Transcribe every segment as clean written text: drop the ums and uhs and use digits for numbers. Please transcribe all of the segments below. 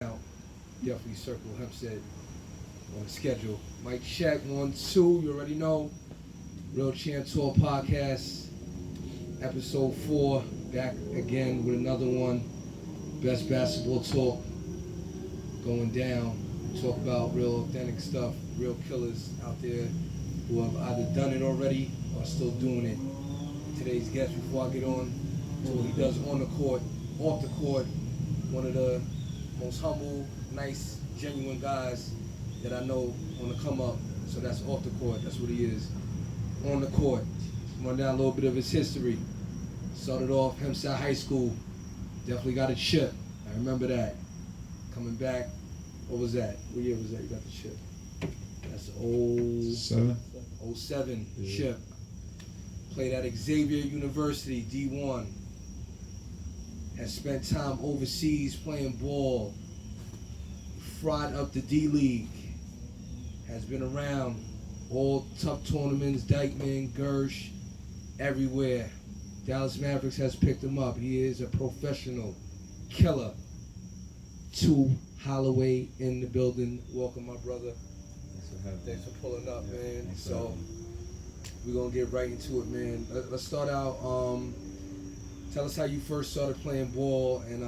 out. Definitely circle Hempstead on the schedule. Mike check 1, 2. You already know. RealChampTalk podcast, episode 4. Back again with another one. Best basketball talk going down. Talk about real authentic stuff, real killers out there who have either done it already or still doing it. Today's guest, before I get on to what he does on the court, off the court, one of the most humble, nice, genuine guys that I know on the come up. So that's off the court. That's what he is. On the court. Run down a little bit of his history. Started off Hempstead High School. Definitely got a chip. I remember that. Coming back. What was that? What year was that you got the chip? That's 07 chip. Played at Xavier University, D1. Has spent time overseas playing ball. Fried up the D-League. Has been around all tough tournaments, Dykeman, Gersh, everywhere. Dallas Mavericks has picked him up. He is a professional killer. Tu Holloway in the building. Welcome, my brother. Thanks for pulling up, man. So we're going to get right into it, man. Let's start out. Tell us how you first started playing ball and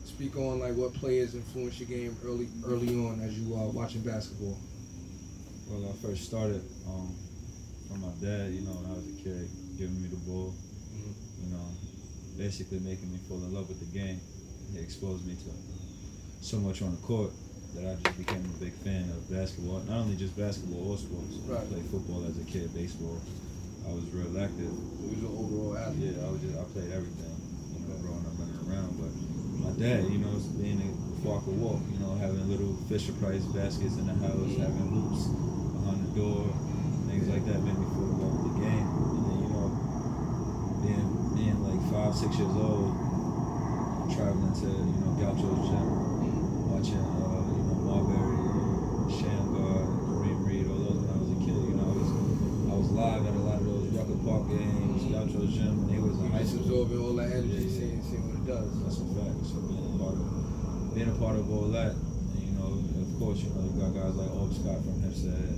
speak on like what players influenced your game early on as you watching basketball. Well, I first started from my dad, when I was a kid, giving me the ball, basically making me fall in love with the game. He exposed me to so much on the court that I just became a big fan of basketball. Not only just basketball, all sports. Right. I played football as a kid, baseball. I was real active. So you was an overall athlete. Yeah, I played everything, growing up, running around. But my dad, before I could walk, having little Fisher Price baskets in the house, having hoops behind the door, things like that made me fall in love with the game. And then, being like 5, 6 years old, traveling to, Gaucho's gym, watching, Marbury, Shamgar, Kareem Reed, all those when I was a kid. I was live at a lot of those Rucker Park games, Gaucho's gym, when they was in high school. Absorbing all that energy, seeing what it does. That's a fact. So being a part of all that, and, of course, you got guys like Ob Scott from Hempstead,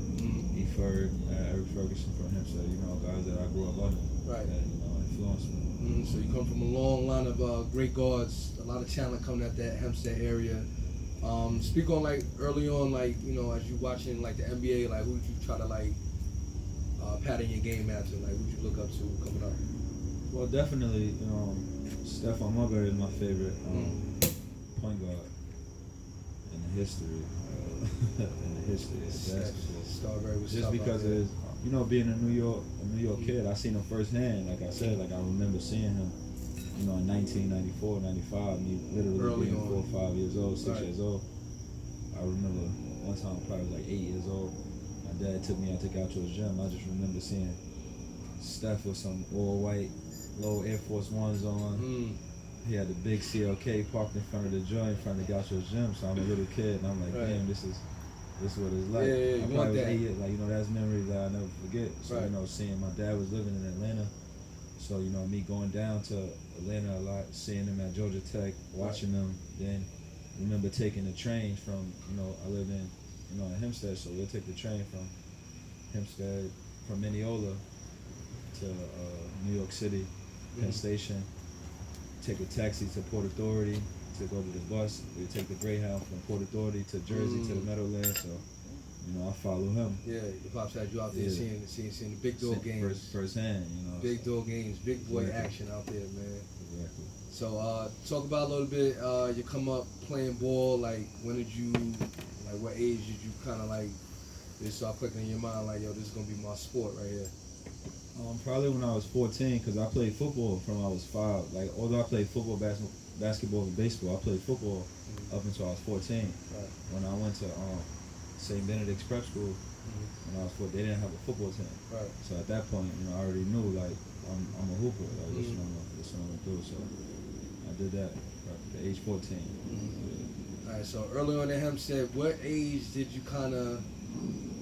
E. Ferg, Eric Ferguson from Hempstead, guys that I grew up under, right. That, influenced me. So you come from a long line of great guards, a lot of talent coming at that Hempstead area. Speak on like early on, like as you watching like the NBA, like who did you try to like pattern your game after? Like who did you look up to coming up? Well, definitely, Stephon Marbury is my favorite point guard in the history. Of basketball. Starbury was just because of his, being a New York kid, I seen him firsthand. Like I said, I remember seeing him, in 1994, 95, me literally early being on. 4 or 5 years old, 6 Right. years old. I remember one time I probably was like 8 years old. My dad took me out to Gaucho's gym. I just remember seeing Steph with some all white, low Air Force Ones on. He had the big CLK parked in front of the joint, in front of Gaucho's gym. So I'm a little kid, and I'm like, right. damn, this is what it's like. Yeah, I probably was 8 years, that's memories that I never forget. So, right. Seeing my dad was living in Atlanta. So, me going down to Atlanta a lot, seeing him at Georgia Tech, watching them. Then remember taking the train from, I lived in, in Hempstead, so we'll take the train from Hempstead, from Mineola to New York City, Penn Station, take a taxi to Port Authority to go to the bus. We take the Greyhound from Port Authority to Jersey to the Meadowlands, so, I follow him. Yeah, the pops had you out there seeing the big dog games. Firsthand, Big dog games, big boy action out there, man. Exactly. So talk about a little bit, you come up playing ball, like when did you, like what age did you kind of like, just start clicking in your mind like, yo, this is going to be my sport right here? Probably when I was 14, because I played football from I was 5. Like, although I played football, basketball, and baseball, I played football up until I was 14. Right. When I went to St. Benedict's Prep School, when I was 14, they didn't have a football team. Right. So at that point, I already knew, like, I'm a hooper. Like, this is what I'm going to do. So I did that at the age 14. All right, so early on at Hempstead, what age did you kind of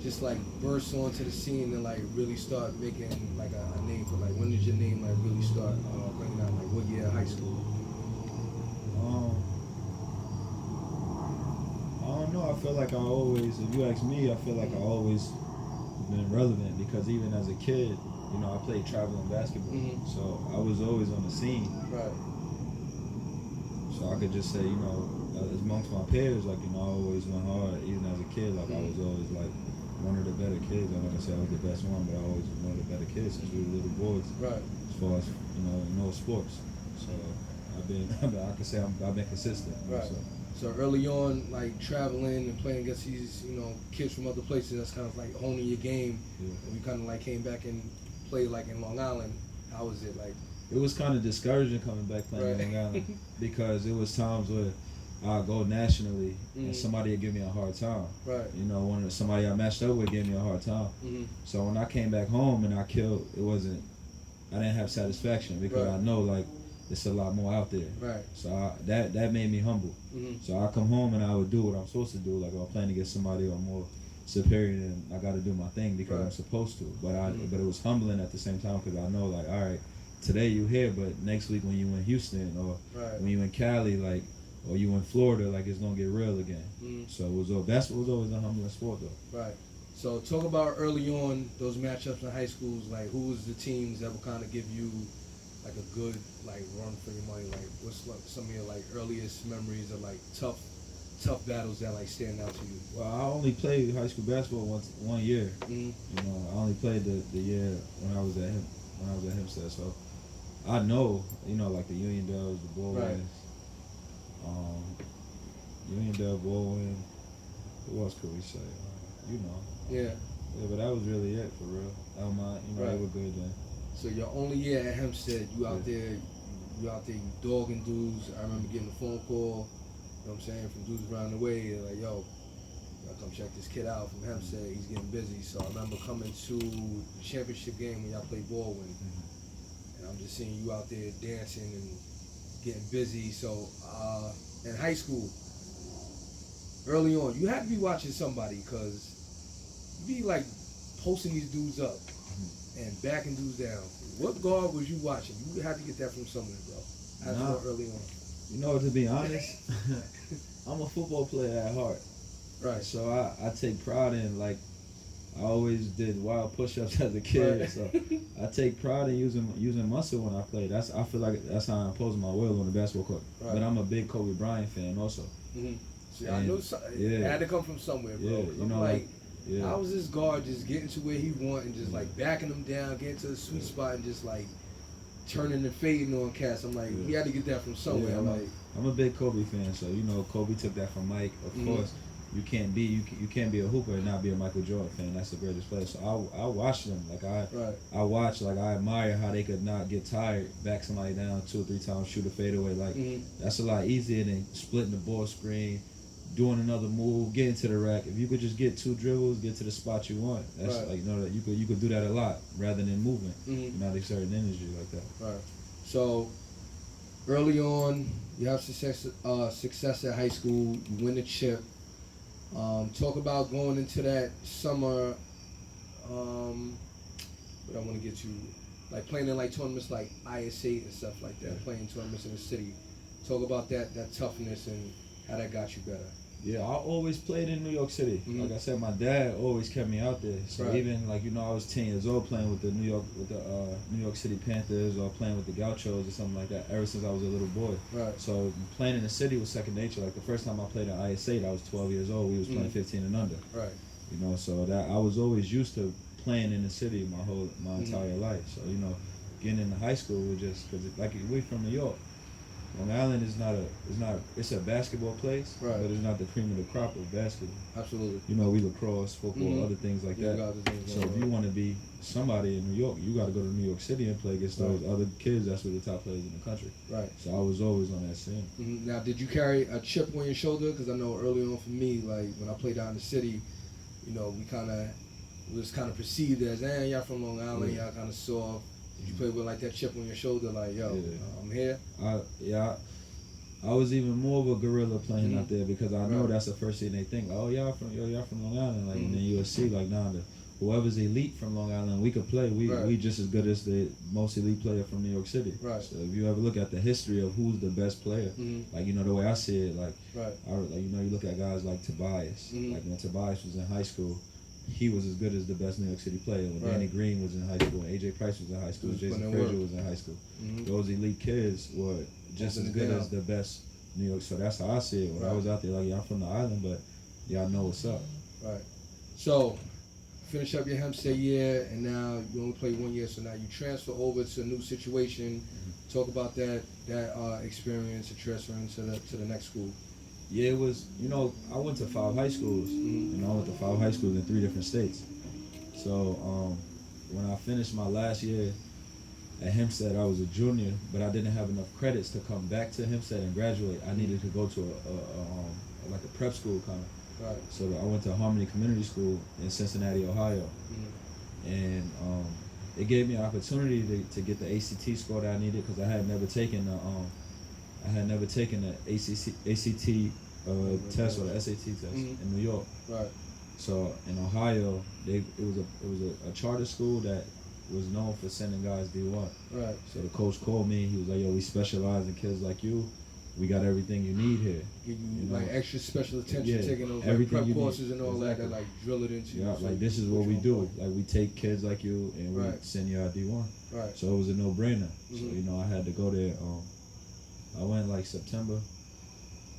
just like burst onto the scene and like really start making like a name for like when did your name like really start ringing out, like what year of high school? feel like I always, if you ask me, I feel like I always been relevant because even as a kid, you know, I played traveling basketball, so I was always on the scene. Right. So I could just say, you know, amongst my peers, like, you know, I always went hard, even as a kid. Like, I was always like one of the better kids. I'm not gonna say I was the best one, but I always was one of the better kids since we were little boys. Right. As far as, you know, in all sports. So I can say I've been consistent. Right. So early on, like traveling and playing against these, you know, kids from other places, that's kind of like honing your game. Yeah. And you kind of like came back and played like in Long Island. How was it like? It was kind of discouraging coming back playing in Long Island because it was times where I'd go nationally and somebody would give me a hard time. Right. You know, somebody I matched up with gave me a hard time. So when I came back home and I killed, I didn't have satisfaction because I know like it's a lot more out there. Right. So that made me humble. So I come home and I would do what I'm supposed to do. Like if I'm playing against somebody or more superior, then I got to do my thing because I'm supposed to. But but it was humbling at the same time because I know like, all right, today you here, but next week when you in Houston or when you in Cali, like, or you in Florida, like it's gonna get real again. So basketball was always a humbling sport though. Right. So talk about early on those matchups in high schools. Like who was the teams that would kind of give you like a good like run for your money? Like what's like some of your like earliest memories of like tough battles that like stand out to you? Well, I only played high school basketball one year. You know, I only played the year when I was at Hempstead. So I know, you know, like the Union Dubs, the Bullwins, Union Dub, Bullwin. Who else could we say? You know. Yeah. Yeah, but that was really it for real. They were good then. So your only year at Hempstead, you out there, you dogging dudes. I remember getting a phone call, you know what I'm saying, from dudes around the way. They're like, yo, y'all come check this kid out from Hempstead. He's getting busy. So I remember coming to the championship game when y'all played Baldwin. And I'm just seeing you out there dancing and getting busy. So in high school, early on, you had to be watching somebody because you be like posting these dudes up and backing dudes down. What guard was you watching? You had to get that from somewhere, bro. As well early on. You know, to be honest, I'm a football player at heart. Right. So I take pride in, like, I always did wild push-ups as a kid. Right. So I take pride in using muscle when I play. I feel like that's how I impose my will on the basketball court. Right. But I'm a big Kobe Bryant fan also. See, I knew it had to come from somewhere, bro. Yeah, you know, like how was this guard just getting to where he want and just like backing him down, getting to the sweet spot and just like turning and fading on cats? I'm like, he had to get that from somewhere. Yeah, I'm a big Kobe fan, so you know Kobe took that from Mike. Of course, you can't be a hooper and not be a Michael Jordan fan. That's the greatest player. So I watched them. Like I watch, like I admire how they could not get tired, back somebody down 2 or 3 times, shoot a fadeaway. Like that's a lot easier than splitting the ball screen, doing another move, getting to the rack. If you could just get 2 dribbles, get to the spot you want. That's like, you know, that you could do that a lot rather than moving. You're not exerting energy like that. Right. So early on, you have success at high school. You win the chip. Talk about going into that summer. But I want to get you like playing in like tournaments like IS8 and stuff like that. Playing tournaments in the city. Talk about that toughness and how that got you better. Yeah, I always played in New York City. Like I said, my dad always kept me out there. So even like, you know, I was 10 years old playing with the New York City Panthers or playing with the Gauchos or something like that ever since I was a little boy. Right. So playing in the city was second nature. Like the first time I played in IS8, I was 12 years old. We was playing 15 and under. Right. You know, so that I was always used to playing in the city my entire life. So, you know, getting into high school was just because like we're from New York. Long Island it's a basketball place, but it's not the cream of the crop of basketball. Absolutely. You know, we lacrosse, football, other things like that. So if you want to be somebody in New York, you got to go to New York City and play against those other kids. That's what the top players in the country. Right. So I was always on that scene. Now, did you carry a chip on your shoulder? Because I know early on for me, like when I played out in the city, you know, we was kind of perceived as, y'all from Long Island, y'all kind of soft. Did you play with like that chip on your shoulder, like, yo, I'm here? I was even more of a gorilla playing out there because I know that's the first thing they think. Like, oh, y'all from Long Island, like, and then you'll see like, nah, whoever's elite from Long Island, we could play. We just as good as the most elite player from New York City. Right. So if you ever look at the history of who's the best player, like, you know, the way I see it, like, you know, you look at guys like Tobias. Like when Tobias was in high school, he was as good as the best New York City player. When Danny Green was in high school, AJ Price was in high school, Jason Frazier was in high school. Those elite kids were just as good as the best New York. So that's how I see it. When I was out there, like, yeah, I'm from the island, but y'all know what's up. Right. So, finish up your Hempstead year, and now you only play 1 year, so now you transfer over to a new situation. Talk about that experience of transferring to the next school. Yeah, it was, you know, I went to 5 high schools. You know, I went to 5 high schools in 3 different states. So when I finished my last year at Hempstead, I was a junior, but I didn't have enough credits to come back to Hempstead and graduate. I needed to go to like a prep school kind of. Right. So I went to Harmony Community School in Cincinnati, Ohio. And it gave me an opportunity to get the ACT score that I needed, because I had never taken the ACT test or the SAT test in New York. Right. So in Ohio, it was a charter school that was known for sending guys D1. Right. So the coach called me. He was like, "Yo, we specialize in kids like you. We got everything you need here." Give you like extra special attention, taking those everything prep courses and all exactly. that like drill it into you. Yeah, So like this is what we do. Like we take kids like you and we send you out D1. Right. So it was a no-brainer. So, you know, I had to go there. I went like September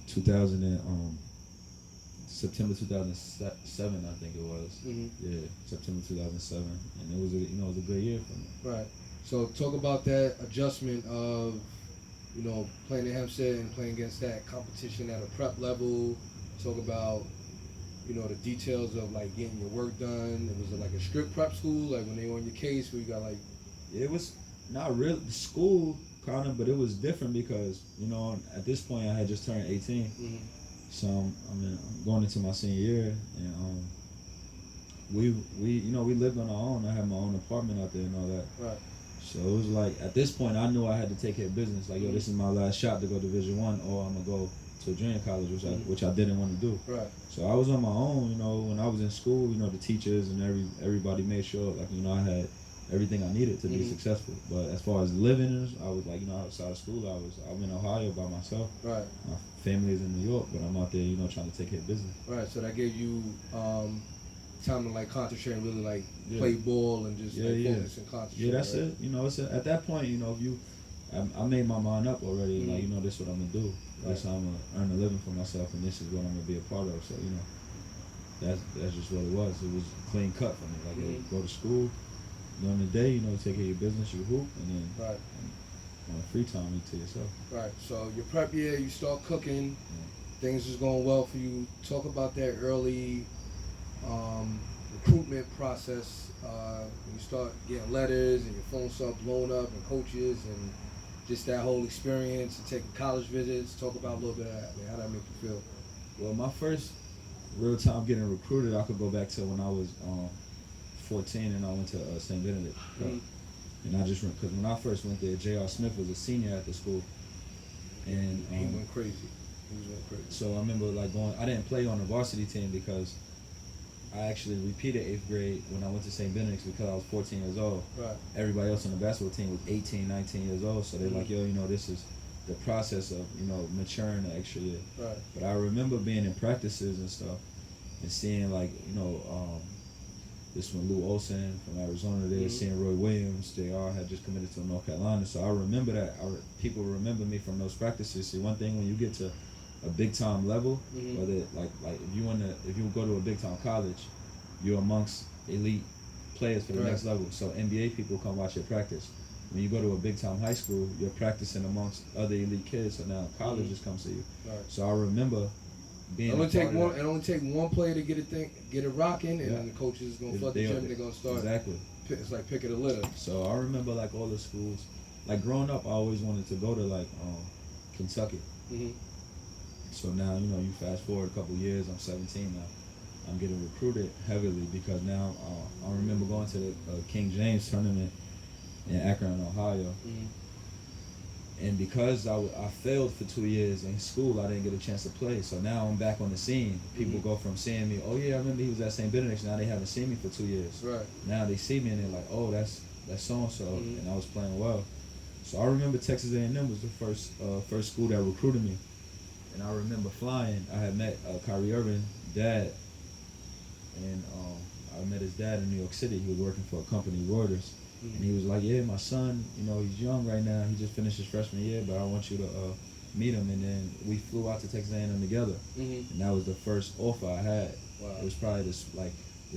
2007, I think it was. Yeah, September 2007, and it was it was a good year for me. Right. So talk about that adjustment of, you know, playing at Hempstead and playing against that competition at a prep level. Talk about, you know, the details of like getting your work done. Was it like a strict prep school, like when they were on your case, where you got like? It was not real school kind of, but it was different because, you know, at this point I had just turned 18. So I'm going into my senior year, and we lived on our own. I had my own apartment out there and all that. Right. So it was like, at this point I knew I had to take care of business. Like, yo, this is my last shot to go Division I, or I'm gonna go to a junior college, which I didn't want to do. Right. So I was on my own. You know, when I was in school, you know, the teachers and everybody made sure, like, you know, I had everything I needed to be successful. But as far as living, I was like, you know, outside of school, I'm in Ohio by myself. Right. My family is in New York, but I'm out there, you know, trying to take care of business. Right. So that gave you time to like concentrate and really like play ball and just focus and concentrate. Yeah, that's it. You know, at that point, you know, I made my mind up already. Like, you know, this is what I'm gonna do. This how I'm gonna earn a living for myself, and this is what I'm gonna be a part of. So, you know, that's just what it was. It was clean cut for me. Like, go to school during the day, you know, take care of your business, you hoop, and then on free time, you to yourself. Right. So your prep year, you start cooking. Things is going well for you. Talk about that early recruitment process. When you start getting letters and your phone start blowing up and coaches and just that whole experience and taking college visits. Talk about a little bit of that, man. How did that make you feel? Well, my first real time getting recruited, I could go back to when I was 14 and I went to St. Benedict. And I just because when I first went there, J.R. Smith was a senior at the school, and he went crazy. He was going crazy. So I remember like I didn't play on the varsity team because I actually repeated 8th grade when I went to St. Benedict's because I was 14 years old. Right. Everybody else on the basketball team was 18, 19 years old. So they're like, yo, you know, this is the process of, you know, maturing the extra year. Right. But I remember being in practices and stuff and seeing like, you know, this one Lou Olson from Arizona there, seeing Roy Williams, JR had just committed to North Carolina. So I remember that. People remember me from those practices. See, one thing when you get to a big time level, whether like if you go to a big time college, you're amongst elite players for the next level. So NBA people come watch your practice. When you go to a big time high school, you're practicing amongst other elite kids. So now colleges come see you. Right. So I remember being. It only take one player to get it rocking, and then the coaches is gonna flood the gym. They're gonna start. Exactly. It's like picking a litter. So I remember like all the schools. Like growing up, I always wanted to go to like Kentucky. So now, you know, you fast forward a couple years, I'm 17 now. I'm getting recruited heavily because now I remember going to the King James tournament in Akron, Ohio. And because I failed for 2 years in school, I didn't get a chance to play. So now I'm back on the scene. People go from seeing me, oh yeah, I remember he was at St. Benedict's. Now they haven't seen me for 2 years. Right. Now they see me and they're like, oh, that's so-and-so. And I was playing well. So I remember Texas A&M was the first school that recruited me. And I remember flying. I had met Kyrie Irving's dad. And I met his dad in New York City. He was working for a company, Reuters. And he was like, yeah, my son, he's young right now. He just finished his freshman year, but I want you to meet him. And then we flew out to Texas A&M together. And that was the first offer I had. Wow. It was probably the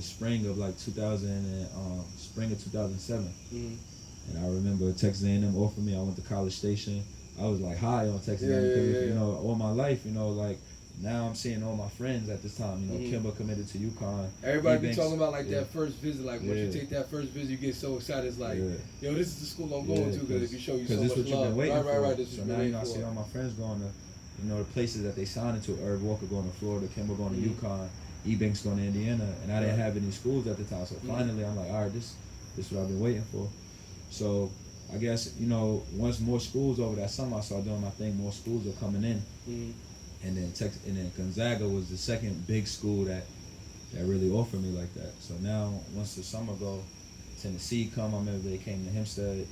spring of 2007. And I remember Texas A&M offered me. I went to College Station. I was like high on Texas A&M because all my life, now I'm seeing all my friends at this time. Kimba committed to UConn. Everybody be talking about that first visit. Like once you take that first visit, you get so excited. It's like, yo, this is the school I'm going to because if you show you so much love. Because this is what you've been waiting for. Right. So now I see all my friends going to, the places that they signed into. Irv Walker going to Florida, Kimba going to UConn, E-Banks going to Indiana, and I didn't have any schools at the time. So finally, I'm like, all right, this is what I've been waiting for. So I guess once more schools over that summer, I started doing my thing. More schools are coming in. And then Gonzaga was the second big school that really offered me like that. So now, once the summer go, Tennessee come. I remember they came to Hempstead.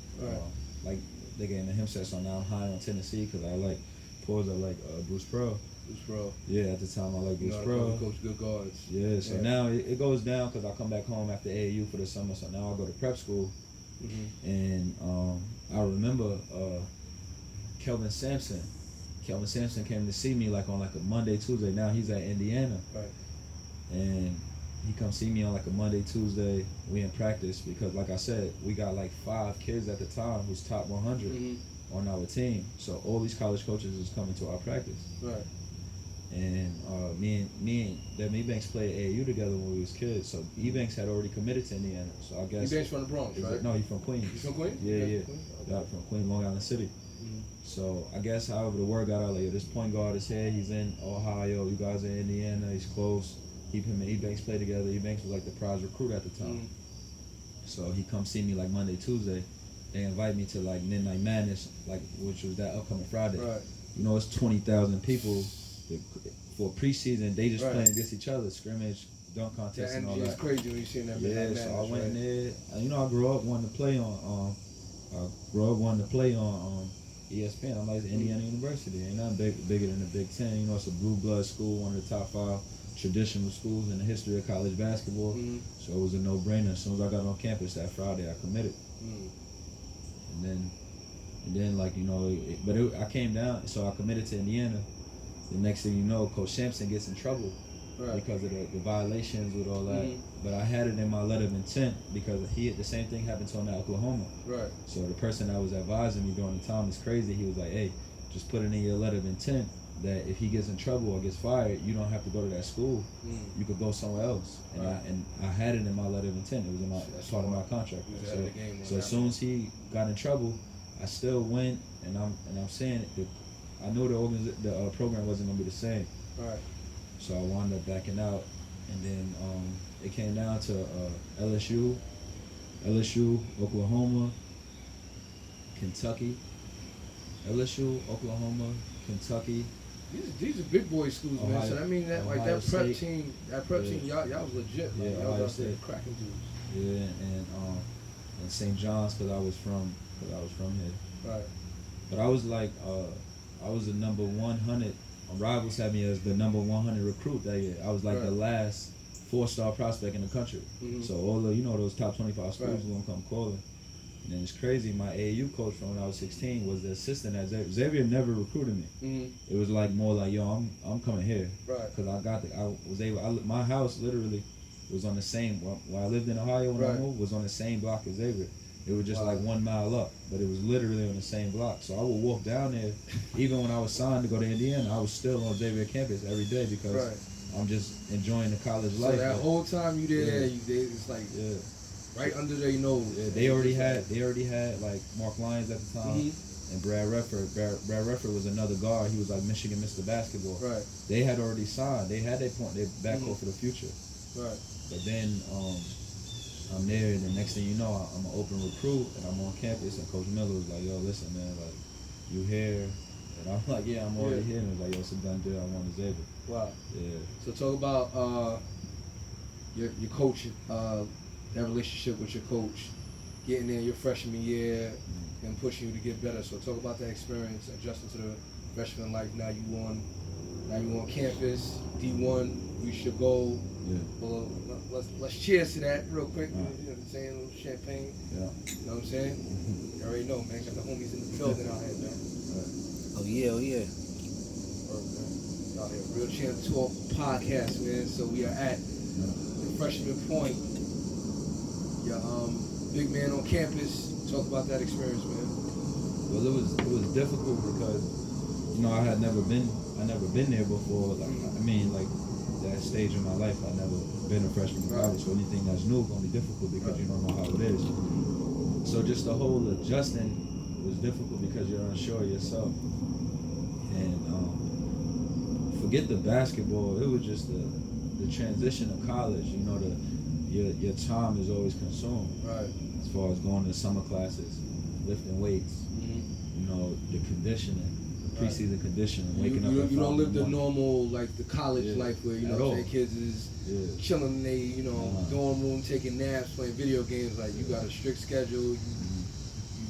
They came to Hempstead, so now I'm high on Tennessee because I like Bruce Pearl. Bruce Pearl. Yeah, at the time I like Bruce Pearl. Coach good guards. Yeah, so now it goes down because I come back home after AAU for the summer. So now I go to prep school, and I remember Kelvin Sampson. Kelvin Sampson came to see me on a Monday, Tuesday. Now he's at Indiana. Right. And he come see me on a Monday, Tuesday. We in practice because, like I said, we got 5 kids at the time who's top 100 on our team. So all these college coaches is coming to our practice. Right. And me and E-Banks played AAU together when we was kids. So E-Banks had already committed to Indiana. So I guess E-Banks from the Bronx, right? No, he's from Queens. He's from Queens? Yeah. From Queens, Long Island City. So I guess however the word got out, this point guard is here, he's in Ohio, you guys are in Indiana, he's close. Him and E-Banks play together. E-Banks was the prize recruit at the time. So he come see me Monday, Tuesday. They invite me to Midnight Madness, which was that upcoming Friday. Right. It's 20,000 people for preseason. They just playing against each other, scrimmage, dunk contest, and all that. It's crazy when you see that. Yeah, so I went in there. I grew up wanting to play on. ESPN. I'm like Indiana University. Ain't nothing bigger than the Big Ten. It's a blue blood school, one of the top 5 traditional schools in the history of college basketball. So it was a no-brainer. As soon as I got on campus that Friday, I committed. And then I came down, so I committed to Indiana. The next thing you know, Coach Sampson gets in trouble because of the violations with all that. But I had it in my letter of intent because the same thing happened to him at Oklahoma. Right. So the person that was advising me during the time is crazy. He was like, hey, just put it in your letter of intent that if he gets in trouble or gets fired, you don't have to go to that school. You could go somewhere else. And I had it in my letter of intent. It was in part of my contract. So as soon as he got in trouble, I still went, and I'm saying it. I knew the program wasn't gonna be the same. Right. So I wound up backing out, and then it came down to LSU, Oklahoma, Kentucky. LSU, Oklahoma, Kentucky. These are big boy schools, man. So I mean that that prep team, y'all was legit. Y'all was cracking dudes. Yeah, and St. John's because I was from here. Right. But I was I was the number 100. Rivals had me as the number 100 recruit that year. I was the last 4-star prospect in the country. So all the those top 25 schools were gonna come calling. And then it's crazy. My AAU coach from when I was 16 was the assistant at Xavier. Xavier never recruited me. It was more yo, I'm coming here. Right. Because my house literally was on the same. When I lived in Ohio when I moved, was on the same block as Xavier. It was just 1 mile up, but it was literally on the same block. So I would walk down there, even when I was signed to go to Indiana, I was still on Xavier campus every day because I'm just enjoying the college life. So that whole time you there, it's right under their nose. Yeah, they already had Mark Lyons at the time and Brad Redford. Brad Redford was another guard. He was Michigan Mr. Basketball. Right. They had already signed. They had their backcourt for the future. Right. But then I'm there, and the next thing you know, I'm an open recruit, and I'm on campus, and Coach Miller was like, yo, listen, man, you here? And I'm like, yeah, I'm already here. And he's like, yo, it's a done deal. I want Xavier. Wow. Yeah. So talk about your coach, that relationship with your coach, getting there your freshman year and pushing you to get better. So talk about that experience, adjusting to the freshman life. Now you on campus, D1, reach your goal. Yeah. Well, let's cheers to that real quick. Right. You know what I'm saying? A little champagne. Yeah. You know what I'm saying? You already know, man. Got the homies in the building out here, man. Right. Oh yeah. Out here, Real Champ Talk podcast, man. So we are at the freshman point. Your big man on campus. Talk about that experience, man. Well, it was difficult because, you know, I never been there before. Like, I mean, like that stage of my life, I never been a freshman in college. So anything that's new is gonna be difficult because you don't know how it is. So just the whole adjusting was difficult because you're unsure of yourself. And forget the basketball. It was just the transition of college. You know, your time is always consumed. Right. As far as going to summer classes, lifting weights, you know, the conditioning, the preseason conditioning, waking up. You don't live the normal, like the college life where, you know, what I'm saying, kids is chilling in they, you know, dorm room, taking naps, playing video games. Like, you got a strict schedule,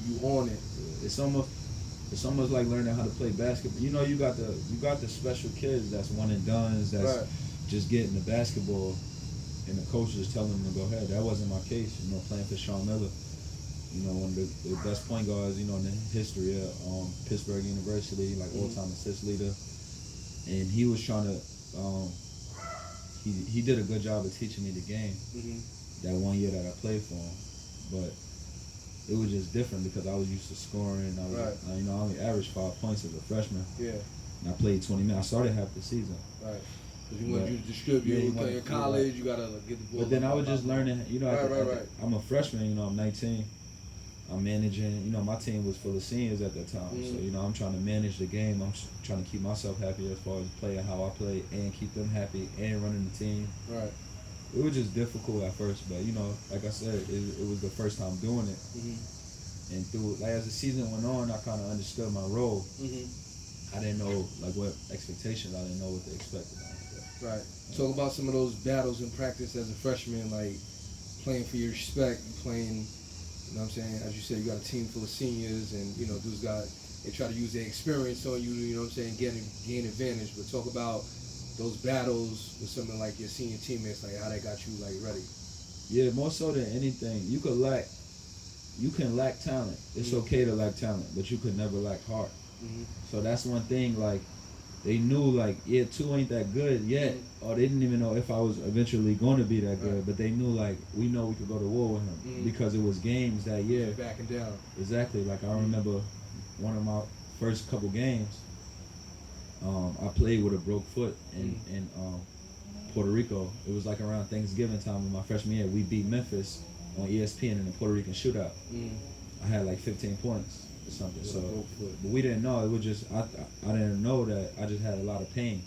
you on it. It's almost like learning how to play basketball. You know, you got the special kids that's one and dones, that's just getting the basketball, and the coach just telling them to go ahead. That wasn't my case. You know, playing for Sean Miller, you know, one of the best point guards, you know, in the history of Pittsburgh University, like all-time assist leader, and he was trying to. He did a good job of teaching me the game that 1 year that I played for him, but it was just different because I was used to scoring. I only averaged 5 points as a freshman. Yeah. And I played 20 minutes. I started half the season. Right. Because you want you to distribute, play in college, you got to get the ball. But then I was just learning, you know, I'm a freshman, you know, I'm 19. I'm managing, you know, my team was full of seniors at that time. So, you know, I'm trying to manage the game. I'm trying to keep myself happy as far as playing how I play and keep them happy and running the team. Right. It was just difficult at first, but, you know, like I said, it was the first time doing it. And through, like, as the season went on, I kind of understood my role. I didn't know, like, what expectations. I didn't know what they expected. Right. Talk about some of those battles in practice as a freshman, like playing for your respect, playing, you know what I'm saying, as you said, you got a team full of seniors, and, you know, dudes they try to use their experience on you, you know what I'm saying, gain advantage. But talk about those battles with something like your senior teammates, like how they got you, like, ready. Yeah, more so than anything, you can lack talent. It's okay to lack talent, but you could never lack heart. So that's one thing, like, they knew, like, yeah, Tu ain't that good yet, or they didn't even know if I was eventually going to be that good, but they knew, like, we know we could go to war with him because it was games that year. Backing down. Exactly. Like, I remember one of my first couple games, I played with a broke foot in Puerto Rico. It was like around Thanksgiving time in my freshman year. We beat Memphis on ESPN in the Puerto Rican shootout. I had like 15 points. Something. So, but we didn't know. It was just I didn't know that. I just had a lot of pain.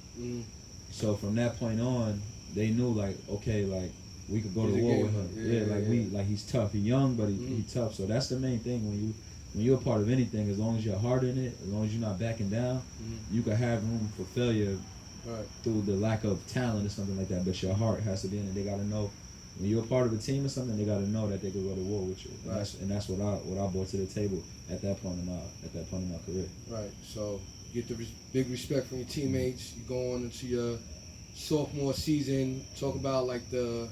So from that point on, they knew, like, okay, like, we could go to war with him. Like he's tough. He's young, but he's tough. So that's the main thing when you're a part of anything. As long as you're hard in it, as long as you're not backing down, you can have room for failure through the lack of talent or something like that. But your heart has to be in it. They got to know. When you're a part of a team or something, they got to know that they could go to war with you, and that's what I brought to the table at that point in my career. Right. So you get the big respect from your teammates. You go on into your sophomore season. Talk about, like, the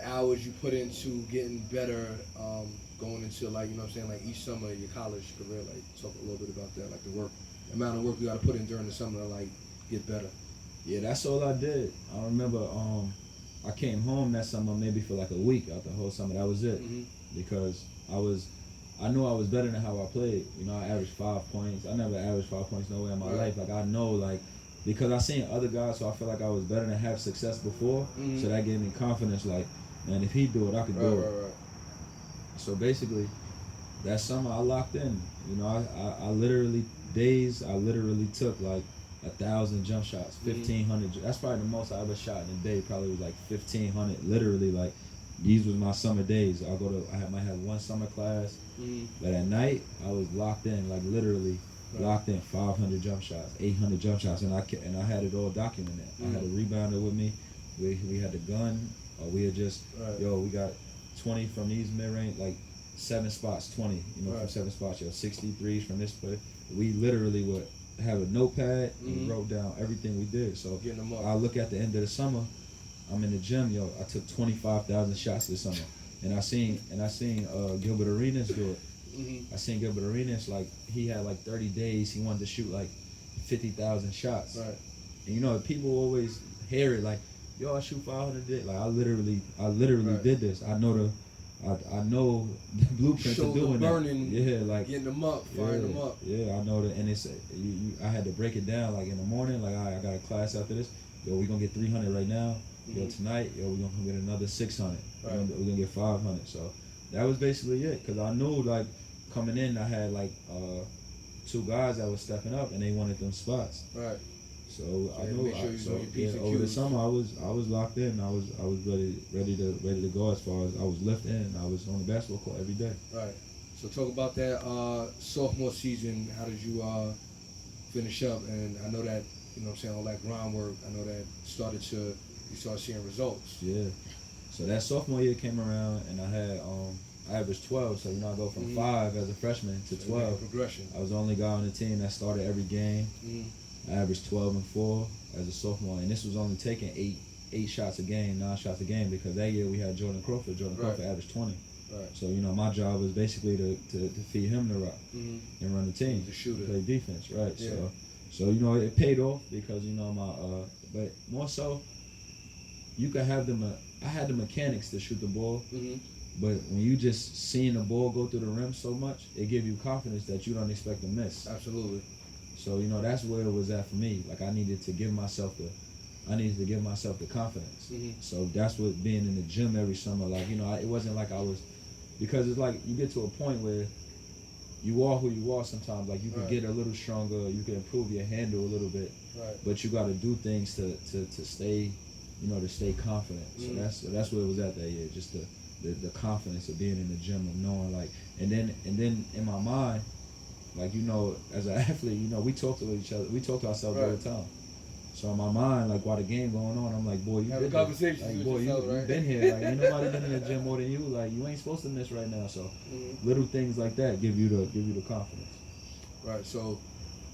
hours you put into getting better, going into, like, you know what I'm saying, like, each summer of your college career. Like, talk a little bit about that, like the amount of work you got to put in during the summer to, like, get better. Yeah, that's all I did. I remember. I came home that summer maybe for like a week out the whole summer. That was it. Because I knew I was better than how I played. You know, I averaged 5 points. I never averaged 5 points nowhere in my life. Like, I know, like, because I seen other guys, so I feel like I was better than have success before. So that gave me confidence, like, man, if he do it, I can do it. Right. So basically, that summer I locked in. You know, I literally took like 1,000 jump shots, 1,500. That's probably the most I ever shot in a day. Probably was like 1,500. Literally, like, these was my summer days. I might have one summer class, but at night I was locked in. Like, literally, locked in 500 jump shots, 800 jump shots, and I had it all documented. I had a rebounder with me. We had the gun. We had just we got 20 from these mid range, like 7 spots, 20. From 7 spots. 63s from this place. We literally would have a notepad and wrote down everything we did. So I look at the end of the summer. I'm in the gym, I took 25,000 shots this summer, and I seen Gilbert Arenas do it. I seen Gilbert Arenas, like he had like 30 days. He wanted to shoot like 50,000 shots. Right. And people always hear it like, I shoot 500 a day. Like I literally did this. I know the blueprint to doing burning, that. Yeah, like getting them up, firing them up. Yeah, I know that, and it's I had to break it down like in the morning. Like I got a class after this. We gonna get 300 right now. Tonight, we gonna get another 600. Right. We're gonna get 500. So that was basically it. Cause I knew like coming in, I had like 2 guys that was stepping up, and they wanted them spots. Right. So I knew. Over the summer, I was locked in. I was ready to go as far as I was lifting. I was on the basketball court every day. Right. So talk about that sophomore season. How did you finish up? And I know that all that groundwork. I know that you started seeing results. Yeah. So that sophomore year came around, and I averaged 12. So I go from 5 as a freshman to 12. Progression. I was the only guy on the team that started every game. I averaged 12 and 4 as a sophomore, and this was only taking 8 shots a game, 9 shots a game, because that year we had Jordan Crawford. Crawford averaged 20. Right. So my job was basically to feed him the rock and run the team, the shooter, play defense, right? Yeah. So it paid off because but more so, you could have I had the mechanics to shoot the ball, but when you just seeing the ball go through the rim so much, it gives you confidence that you don't expect to miss. Absolutely. So that's where it was at for me. Like I needed to give myself the confidence. So that's what being in the gym every summer. Like it wasn't like I was, because it's like you get to a point where you are who you are. Sometimes like you can get a little stronger, you can improve your handle a little bit, but you got to do things to stay, to stay confident. So that's where it was at that year. Just the confidence of being in the gym, of knowing like, and then in my mind. Like, as an athlete, we talk to each other. We talk to ourselves all the time. So in my mind, like, while the game going on, I'm like, boy, you been conversations like, with boy, yourself, you been here. Like, ain't nobody been in the gym more than you. Like, you ain't supposed to miss right now. So little things like that give you the confidence. Right. So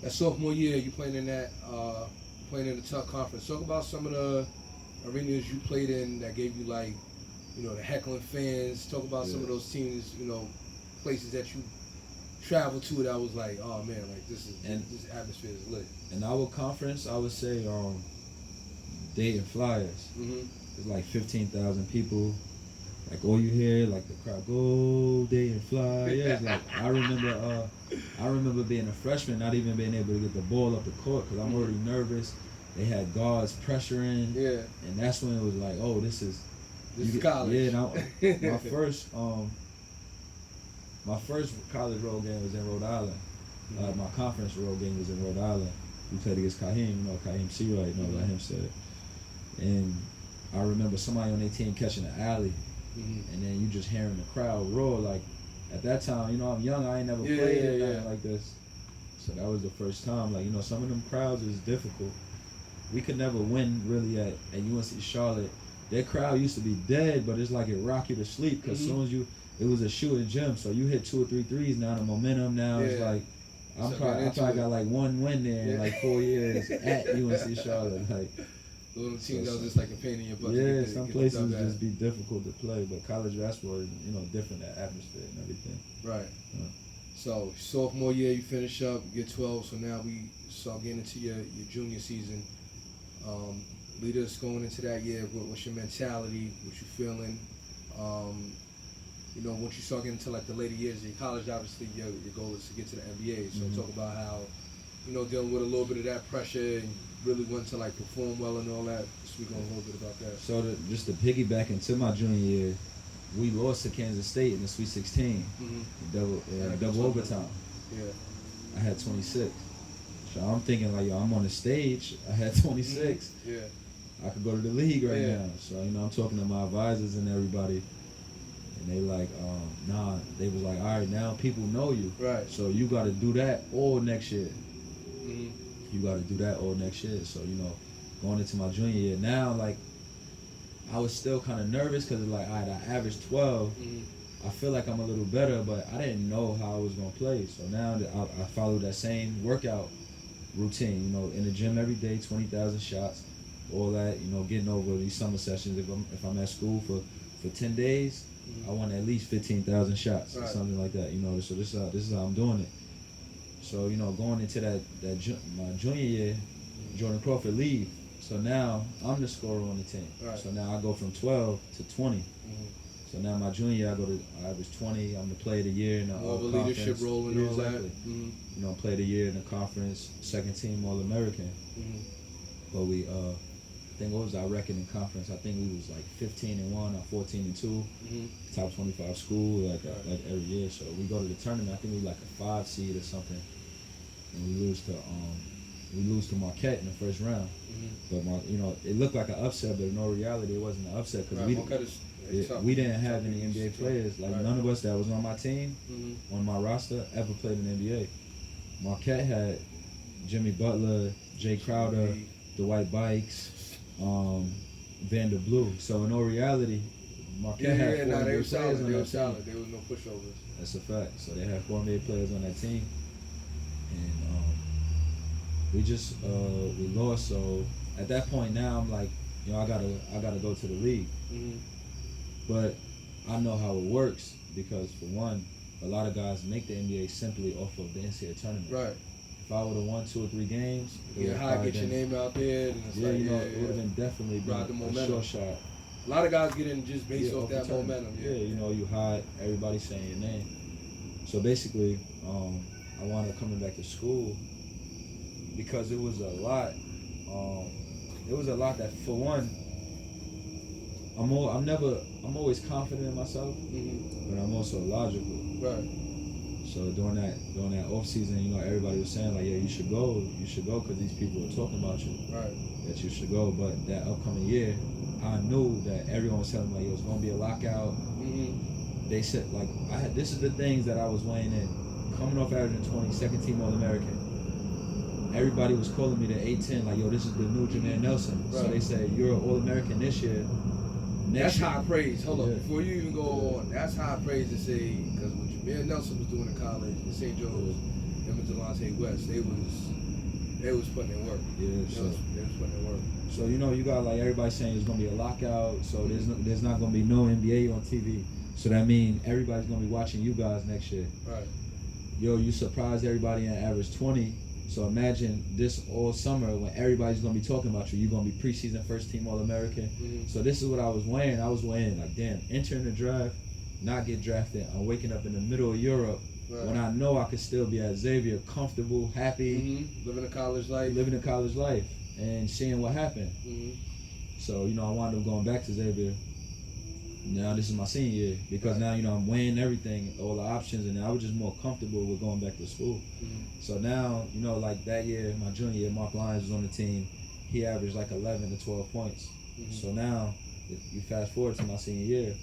that sophomore year, you playing in the Tuck Conference. Talk about some of the arenas you played in that gave you like, the heckling fans. Talk about some of those teams, places that you traveled to that was like, oh man, like this atmosphere is lit. In our conference, I would say Dayton Flyers. It's like 15,000 people. Like all you hear, like the crowd, go Dayton Flyers. Like I remember being a freshman, not even being able to get the ball up the court because I'm already nervous. They had guards pressuring, and that's when it was like, oh, this is college. Yeah, my first college road game was in Rhode Island. My conference road game was in Rhode Island. We played against Kahim, Kahim C. Right, about Hempstead. And I remember somebody on their team catching an alley, and then you just hearing the crowd roar. Like at that time, I'm young, I ain't never played anything like this. So that was the first time. Like some of them crowds is difficult. We could never win really at UNC Charlotte. Their crowd used to be dead, but it's like it rock you to sleep because as soon as it was a shooting gym, so you hit 2 or 3 threes. Now the momentum it's like I probably got like 1 win there in like 4 years at UNC Charlotte. Like little teams that was just like a pain in your butt. Yeah, some places just be difficult to play, but college basketball is different, that atmosphere and everything. Right. So sophomore year, you finish up, you get 12. So now we start getting into your junior season. Lead us going into that year. What's your mentality? What you feeling? Once you start getting into like the later years of your college, obviously your goal is to get to the NBA. So talk about how, dealing with a little bit of that pressure and really want to like perform well and all that. Speak on a little bit about that. So just to piggyback into my junior year, we lost to Kansas State in the Sweet 16, double overtime. Yeah. I had 26. So I'm thinking like, I'm on the stage. I had 26. Yeah. I could go to the league right now. So I'm talking to my advisors and everybody. And they like, nah. They was like, all right, now people know you. Right. So you got to do that all next year. Mm-hmm. You got to do that all next year. So, you know, going into my junior year now, like, I was still kind of nervous because like, all right, I averaged 12. Mm-hmm. I feel like I'm a little better, but I didn't know how I was going to play. So now that I follow that same workout routine, you know, in the gym every day, 20,000 shots, all that, you know, getting over these summer sessions. If I'm at school for 10 days, Mm-hmm. I want at least 15,000 shots right. or something like that, you know. So this is how I'm doing it. So, you know, going into my junior year, Jordan Crawford leave. So now I'm the scorer on the team. Right. So now I go from 12 to 20. Mm-hmm. So now my junior year, I average 20. I'm the player of the year in the more of a conference. leadership role and all exactly. that. Mm-hmm. You know, player of the year in the conference, second team All-American. Mm-hmm. But we, I think what was our record in conference? I think we was like 15-1 or 14-2. Mm-hmm. Top 25 school like every year. So we go to the tournament. I think we like a 5 seed or something, and we lose to Marquette in the first round. Mm-hmm. But you know, it looked like an upset, but in all reality, it wasn't an upset because we didn't have any NBA players. Like none of us that was on my team, mm-hmm. on my roster, ever played in the NBA. Marquette had Jimmy Butler, Jay Crowder, Dwight Bikes, Vander Blue. So in all reality, Marquette had 4 NBA players on that team. There was no pushovers. That's a fact. So they had 4 NBA players on that team, and we just we lost. So at that point now, I'm like, you know, I gotta go to the league. Mm-hmm. But I know how it works because for one, a lot of guys make the NBA simply off of the NCAA tournament. Right. If I would have won 2 or 3 games, get high, get your name out there, and it's you know, it would have been definitely been a short shot. A lot of guys get in just based off that momentum. Yeah, you know, you hide, everybody saying your name. So basically, I wound up coming back to school because it was a lot. It was a lot that, for one, I'm always confident in myself, mm-hmm. but I'm also logical. Right. So during that off season, you know, everybody was saying like, yeah, you should go because these people are talking about you. Right. That you should go. But that upcoming year, I knew that everyone was telling me like, yo, it's gonna be a lockout. Mm-hmm. They said like, this is the things that I was weighing in. Coming off averaging 20, second team All-American. Everybody was calling me the A10, like, yo, this is the new Jameer Nelson. Right. So they said, you're an All-American this year. That's high praise. Hold up, before you even go on, that's high praise to say, because what Jameer Nelson was doing in college in St. Joe's, him and Delonte West, they was putting in work. Yeah, They was putting in work. So, you know, you got like everybody saying there's gonna be a lockout, so there's not gonna be no NBA on TV. So that means everybody's gonna be watching you guys next year. Right. Yo, you surprised everybody and average 20. So imagine this all summer when everybody's gonna be talking about you. You're gonna be preseason first team All-American. Mm-hmm. So this is what I was weighing. I was weighing like, damn, entering the draft, not get drafted. I'm waking up in the middle of Europe when I know I could still be at Xavier, comfortable, happy, living a college life, and seeing what happened. Mm-hmm. So, you know, I wound up going back to Xavier. Now this is my senior year because now, you know, I'm weighing everything, all the options, and I was just more comfortable with going back to school. Mm-hmm. So now, you know, like that year, my junior year, Mark Lyons was on the team. He averaged like 11 to 12 points. Mm-hmm. So now, if you fast forward to my senior year,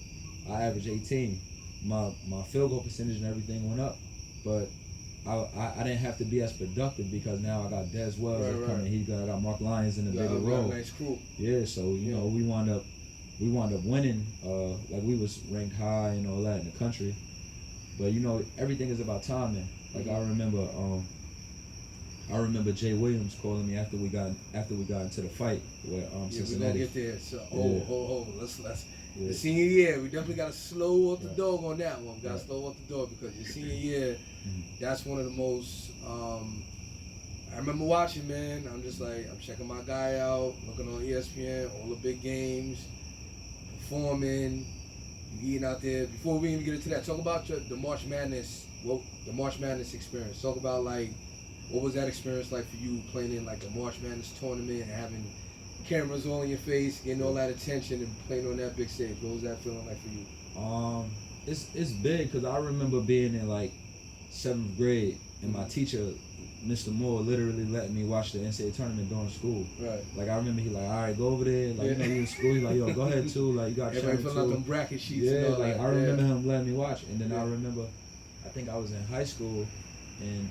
I averaged 18. My field goal percentage and everything went up, but I didn't have to be as productive because now I got Des Wells coming. I got Mark Lyons in the bigger role. Nice crew. Yeah, so you know we wound up winning. Like we was ranked high and all that in the country, but you know everything is about timing. Like I remember Jay Williams calling me after we got into the fight with Cincinnati. We're gonna get there. So let's. The senior year, we definitely got to slow up the dog on that one. We got to slow up the dog because your senior year, that's one of the most. I remember watching, man. I'm just like, I'm checking my guy out, looking on ESPN, all the big games, performing, eating out there. Before we even get into that, talk about the March Madness. The March Madness experience. Talk about like, what was that experience like for you playing in like a March Madness tournament and having cameras all in your face, getting all that attention and playing on that big stage. What was that feeling like for you? It's big because I remember being in like 7th grade and my teacher Mr. Moore literally let me watch the NCAA tournament during school. Right. Like I remember he like, all right, go over there. Like you know, you in school. He like, yo, go ahead too. Like you got Everybody channel filling out too. them bracket sheets. Yeah, and all like that. I remember him letting me watch, and then Yeah. I remember, I think I was in high school, and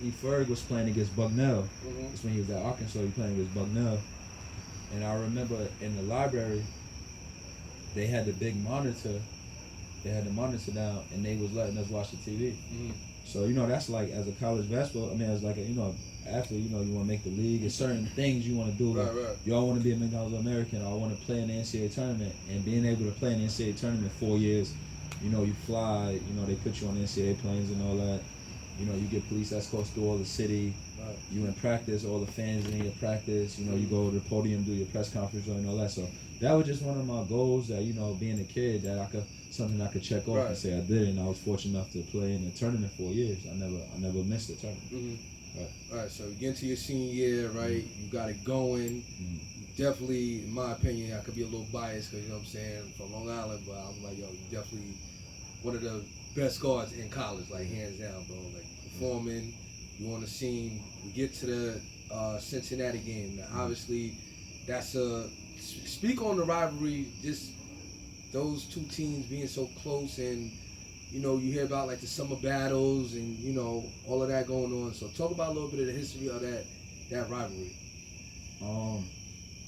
E. Ferg was playing against Bucknell. Mhm. That's when he was at Arkansas. He was playing against Bucknell, and I remember in the library, they had the big monitor. They had the monitor down, and they was letting us watch the TV. Mhm. So you know that's like as a college basketball. I mean, as like a, you know, after you know you want to make the league, there's certain things you want to do. Like, Right. y'all want to be a McDonald's American, or I want to play in the NCAA tournament, and being able to play in the NCAA tournament 4 years, you know, you fly, you know, they put you on NCAA planes and all that. You know, you get police escorts through all the city. Right. You in practice, all the fans in your practice. You know, you go to the podium, do your press conference and all that. So that was just one of my goals. That you know, being a kid, that I could something I could check off and say I did. And I was fortunate enough to play in the tournament 4 years. I never missed a tournament. Mm-hmm. Right. All right. So you get into your senior year, right? You got it going. Definitely, in my opinion, I could be a little biased because you know what I'm saying, from Long Island, but I'm like, yo, you definitely one of the best guards in college, like hands down, bro. Like performing, you on the scene. We get to the Cincinnati game. Now, obviously, that's a speak on the rivalry. Just those two teams being so close, and you know, you hear about like the summer battles and you know all of that going on. So talk about a little bit of the history of that rivalry.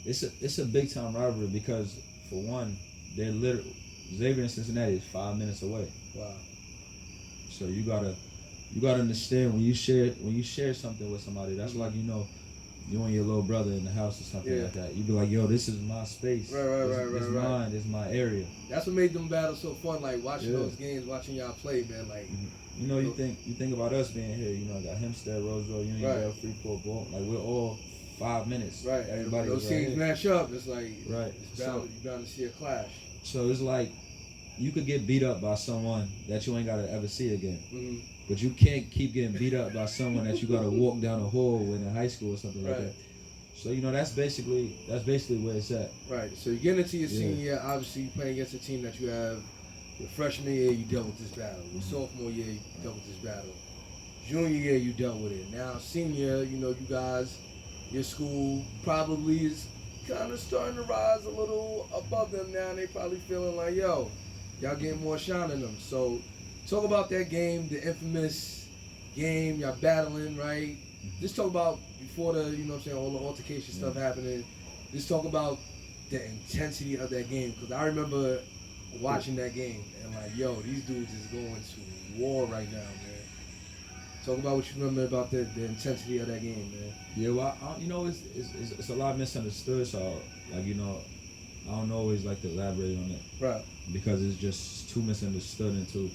It's a big time rivalry because for one, they're literally Xavier and Cincinnati is 5 minutes away. Wow. So you gotta understand when you share something with somebody, that's like, you know, you and your little brother in the house or something like that. You be like, yo, this is my space. This is mine. This is my area. That's what made them battles so fun. Like watching those games, watching y'all play, man. Like, you know, you think about us being here. You know, got Hempstead, Roseville, Unionville, Freeport, Bolton. Like we're all 5 minutes. Right. Everybody. Those teams match up. It's like right. It's bound, you're bound to see a clash. So it's like you could get beat up by someone that you ain't gotta ever see again. Mm-hmm. But you can't keep getting beat up by someone that you gotta walk down a hall with in high school or something like that. So you know that's basically where it's at. Right. So you get into your senior year. Obviously, you playing against a team that you have. Your freshman year, you dealt with this battle. Your sophomore year, you dealt with this battle. Junior year, you dealt with it. Now senior, you know, you guys, your school probably is kind of starting to rise a little above them now, and they probably feeling like, yo, y'all getting more shine in them. So talk about that game, the infamous game, y'all battling, right? Just talk about before the, you know what I'm saying, all the altercation stuff happening. Just talk about the intensity of that game. Because I remember watching that game and like, yo, these dudes is going to war right now, man. Talk about what you remember about the intensity of that game, man. Yeah, well, you know, it's a lot misunderstood. So, like, you know, I don't always like to elaborate on it. Right. Because it's just too misunderstood and too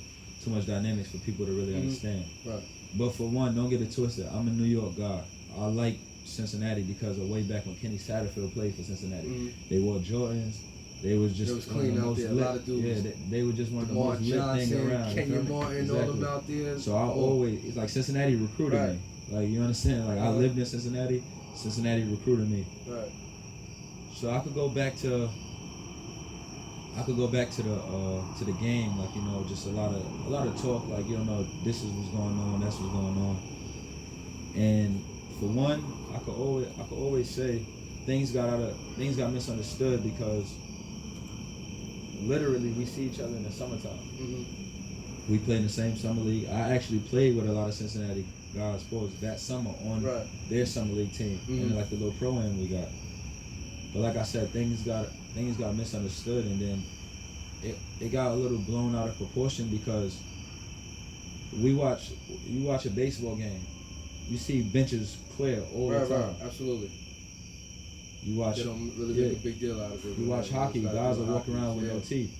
much dynamics for people to really understand. Right. But for one, don't get it twisted. I'm a New York guy. I like Cincinnati because of way back when Kenny Satterfield played for Cincinnati. They wore Jordans. They was just it was clean out there. Lit. A lot of dudes. Yeah, they were just one of the Mark most lit things around. Kenyon Martin, all them out there. So I always, it's like Cincinnati recruited me. Like, you understand? Like, I lived in Cincinnati. Cincinnati recruited me. Right. So I could go back to the game, like, you know, just a lot of talk, like, you know, this is what's going on, that's what's going on. And for one, I could always say things got misunderstood because literally we see each other in the summertime. We play in the same summer league. I actually played with a lot of Cincinnati guys sports that summer on their summer league team and like the little pro-am we got. But like I said, things got misunderstood, and then it got a little blown out of proportion because you watch a baseball game, you see benches clear all the time. Right, absolutely. You watch. They don't really make a big deal out of it. You watch hockey, guys are walking around with no teeth.